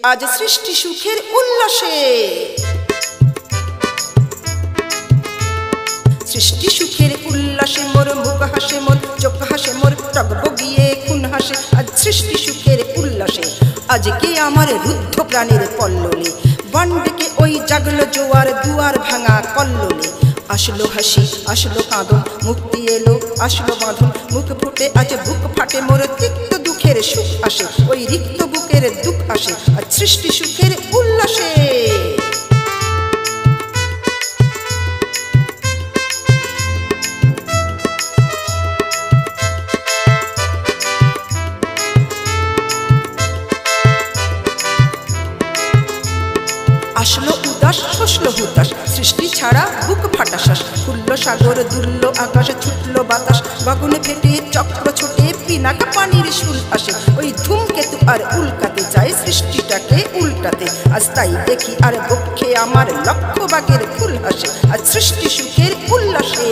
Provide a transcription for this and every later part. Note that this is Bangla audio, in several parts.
আজ সৃষ্টি সুখের উল্লাসে, সৃষ্টি সুখের উল্লাসে মোর মুখ হাসে, মোর চোখ হাসে, মোর টগবগিয়ে খুন হাসে। আজ সৃষ্টি সুখের উল্লাসে, আজকে আমার রুদ্ধ প্রাণের পল্ললে বান ডেকে ওই জাগলো জোয়ার, দুয়ার ভাঙা কল্লোলে। আসলো হাসি, আসলো কাঁদন, মুক্তি এলো, আসলো বাঁধন, মুখ ফুটে আজ বুক ফাটে, মোর তিক্ত দুঃখের সুখ আসে, ওই রিক্ত বুকের দুঃখ আসে। আজ সৃষ্টি সুখের উল্লাসে। আসলো উদাস, শসলো হুতাশ, সৃষ্টি ছাড়া বুক ফাটা শ্বাস। খুললো সাগর, দুললো আকাশ, ছুটলো বাতাস, গগনে ফেটে চক্র ছোটে, পিনাকা পানির সুর আসে। ওই ধূমকেতু আর উল্কাতে যায় সৃষ্টিটাকে উল্টাতে। আজ তাই দেখি আর বক্ষে আমার লক্ষ বাগের ফুল হাসে। আজ সৃষ্টি সুখের উল্লাসে।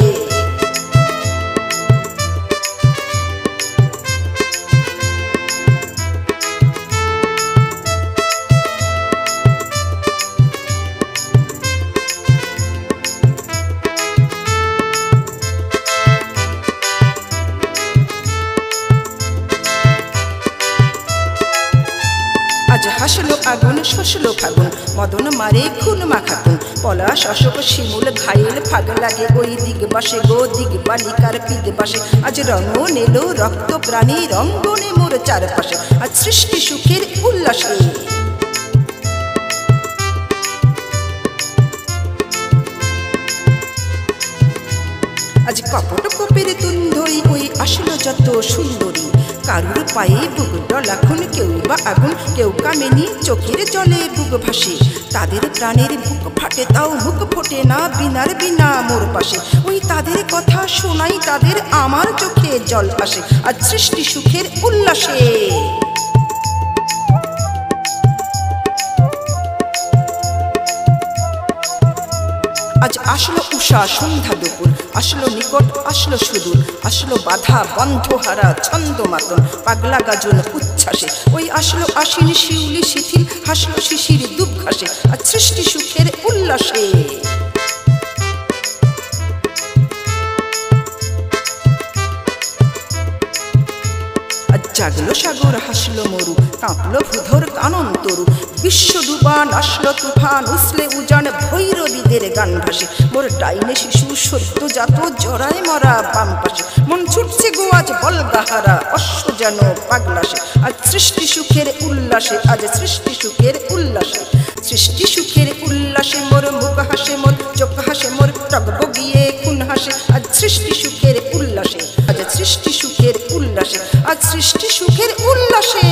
আজ হাসলো আগুন, শসলো ফাগুন, মদন মারে খুন মাখাতুন। পলাশ, অশোক, শিমুল, ঘায়েল ফাগ লাগে ওই দিগবাসে গো, দিগবালিকার পিগবাসে। আজ রঙ নেলো রক্ত প্রাণী, রঙ্গনে মোর চারপাশে। আজ সৃষ্টি সুখের উল্লাসে। আজ কপট কোপের তুন্ধরি, ওই আসলো যত সুন্দরী। কারুর পায়ে বুক ডলাখুন, কেউ বা আগুন, কেউ কামেনি, চোখের জলে বুক ভাসে। তাদের প্রাণের বুক ফাটে, তাও মুখ ফোটে না, বিনার বিনা মোর পাশে। ওই তাদের কথা শোনাই, তাদের আমার চোখে জল আসে। আজ সৃষ্টি সুখের উল্লাসে। আজ আসলো উষা, সন্ধ্যা, দুপুর, আসলো নিকট, আসলো সুদূর, আসলো বাধা বন্ধ হারা ছন্দ মাতন, পাগলা গাজন উচ্ছ্বাসে। ওই আসলো আশ্বিন, শিউলি, শিথিল, হাসলো শিশির দুব ঘাসে। আজ সৃষ্টি সুখের উল্লাসে। জাগলো সাগর, হাসলো মরু, কাঁপলো ভূধর কানন তরু। বিশ্ব ডুবান, আসলো তুফান, উসলে উজান, ভৈরবীদের গান ভাসে। মোর ডাইনে শিশু সদ্য জাত, জরায় মরা বাম পাশে। মন ছুটছে গো আজ বলগাহারা, অশ্ব যেন পাগলাসে। আজ সৃষ্টি সুখের উল্লাসে, আজ সৃষ্টি সুখের উল্লাসে। সৃষ্টি সুখের উল্লাসে মোর মুখ হাসে, মোর চোখ হাসে, মোর টগবগিয়ে খুন হাসে। আজ সৃষ্টি সুখের উল্লাসে, আজ সৃষ্টি সুখের উল্লাসে। আজ সৃষ্টি সুখের উল্লাসে।